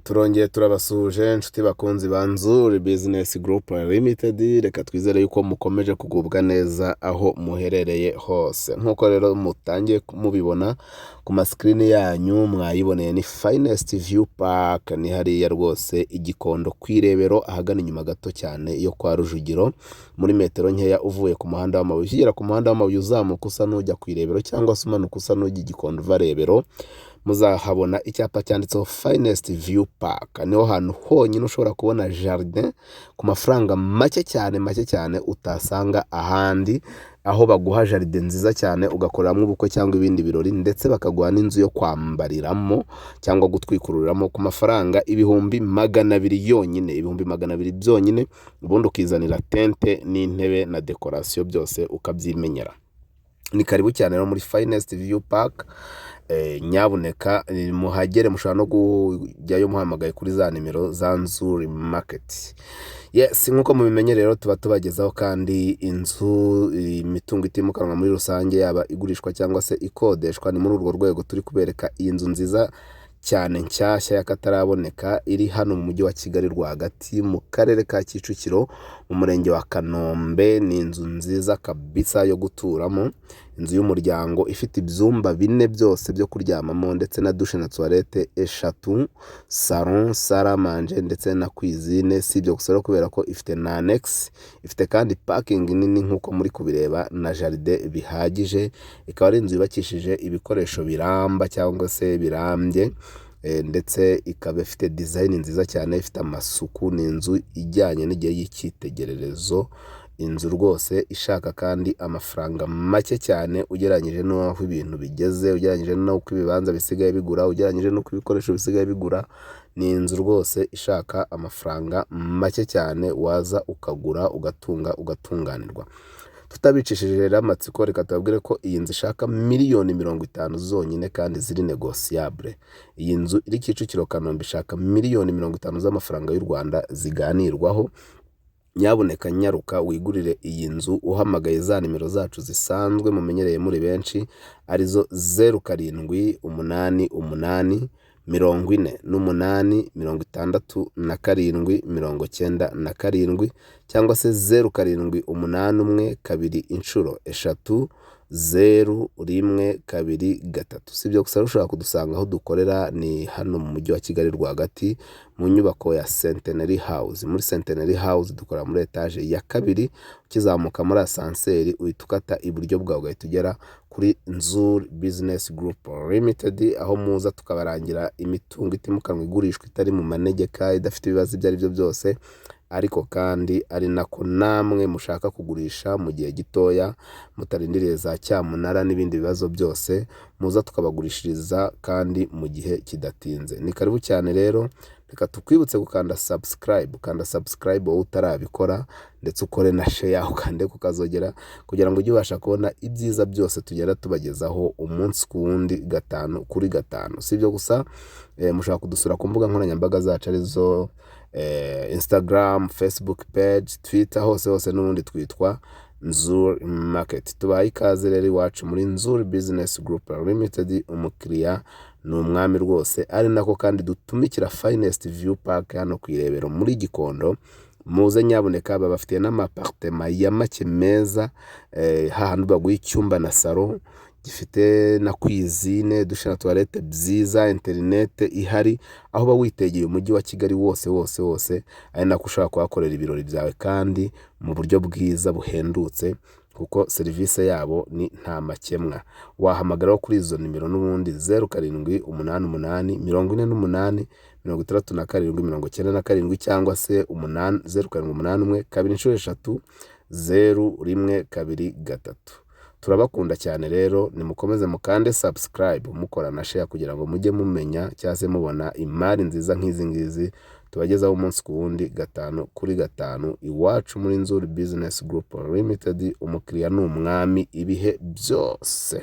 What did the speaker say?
Turongeye turabasuhuje inshuti bakunzi ba Nzuri Business Group Limited, reka twizere yuko mukomeje kugubwa neza aho muherereye hose. Nk'uko rero mutangiye mubibona ku maskrini yanyu, mwayiboneye ni Finest View Park, ni hariya rwose igikondo kwirebero ahagana inyuma gato cyane yo kwa Rujugiro, muri metero nkeya uvuye ku muhanda w'amabuye. Ukigera ku muhanda w'amabuye uzamuka usa n'ujya kwirebero cyangwa se umanuka usa n'ujya igikondo uva rebero, muzahabona icyapa cyanditseho Finest View Park. Niho hantu honyine ushobora kubona jardin ku mafaranga make cyane utasanga ahandi, aho baguha jardin nziza cyane ugakoreramo ubukwe cyangwa ibindi birori, ndetse bakaguha n'inzu yo kwambariramo cyangwa gutwikururiramo ku mafaranga ibihumbi 200 yonyine, ibihumbi 200 byonyine, ubundi ukizanira tente n'intebe na decoration byose ukabyimenyera. Ni karibu cyane rero muri Finest View Park. Nyabuneka muhagere, mushobora no kujyayo muhamagaye kuri za nimero za Nzuri Market. Yes, nkuko mubimenye rero tuba tubagezaho kandi inzu, imitungo itimukanwa muri rusange, yaba igurishwa cyangwa se ikodeshwa. Ni muri urwo rwego turi kubereka iyi nzu nziza cyane nshyashya y'akataraboneka iri hano mu mujyi wa Kigali rwagati mu karere ka Kicukiro mu murenge wa Kanombe. Ni inzu nziza kabisa yo guturamo, inzu y'umuryango ifite ibyumba 4 byose byo kuryamamo, ndetse na douche na toilette 3, salon, salle à manger ndetse na cuisine. Si ibyo gusa kubera ko ifite na annex, ifite kandi parking nini nkuko muri kubireba na jardin bihagije. Ikaba ari inzu yubakishije ibikoresho biramba cyangwa se birambye, ndetse ikaba ifite design nziza cyane, ifite amasuku. Ni inzu ijyanye n'igihe y'icyitegererezo, inzu rwose ishaka kandi amafaranga make cyane ugereranyije n'aho ibintu bigeze, ugereranyije n'uko ibibanza bisigaye bigura, ugereranyije n'uko ibikoresho bisigaye bigura. Ni inzu rwose ishaka amafaranga make cyane, waza ukagura ugatunga ugatunganirwa. Tutabicishije rero amatsiko, reka tubabwire ko iyi nzu ishaka miliyoni 50 zonyine kandi ziri negociable. Iyi nzu iri Kicukiro Kanombe ishaka miliyoni 50 z'amafaranga y'u Rwanda ziganirwaho. Nyabuneka nyaruka wigurire iyi nzu uhamagaye za nimero zacu zisanzwe mumenyereye muri benshi, arizo 0788 48 67 cyangwa se 0781 2 inshuro 3 0123. Si ibyo gusa ushobora kudusanga aho dukorera ni hano mu mujyi wa Kigali rwagati mu nyubako ya Centenary House. Muri Centenary House dukora muri etage ya 2, ukizamuka muri ascenseur uhita ukata iburyo bwawe ugahita ugera kuri Nzuri Business Group Limited, aho muza tukabarangira imitungo itimukanwa igurishwa itari mu manegeka, idafite ibibazo ibyo ari byo byose, ariko kandi ari nako namwe mushaka kugurisha mu gihe gitoya mutarindiriye za cyamunara n'ibindi bibazo byose, muza tukabagurishiriza kandi mu gihe kidatinze. Ni karibu cyane rero, reka tukwibutse gukanda subscribe, ukanda subscribe wowe utarabikora, ndetse ukore na share ukande kukazogera, kugira ngo ujye ubasha kubona ibyiza byose tugera tubagezaho umunsi ku wundi 5 kuri 5. Si ibyo gusa, mushaka kudusura ku mbuga nkoranyambaga zacu arizo Instagram, Facebook page, Twitter, hose n'ubundi twitwa Nzuri Market. Tubaye ikaze rero iwacu muri Nzuri Business Group Limited. Umukiriya ni umwami rwose, ari nako kandi dutumikira Finest View Park hano kwirebero muri Gikondo. Muze nyabuneka, babafitiye n'amapartement ya make meza, hahandi baguha icyumba na salon gifite na cuisine, douche na toilette byiza, internet ihari, aho bawitegeye umujyi wa Kigali wose, ari nako ushaka kuhakorera ibirori byawe kandi mu buryo bwiza buhendutse, kuko serivisi yabo ni nta makemwa. Wahamagaraho kuri izo nimero n'ubundi 0788 48 67 cyangwa se 0781 2 inshuro 3 0123. Turabakunda cyane rero, nimukomeze mukande subscribe, mukora na share kugira ngo mujye mumenya cyangwa se mubona imari nziza nk'izi ngizi tubagezaho umunsi ku wundi 5 kuri 5 iwacu muri Nzuri Business Group Limited. Umukiriya ni umwami ibihe byose.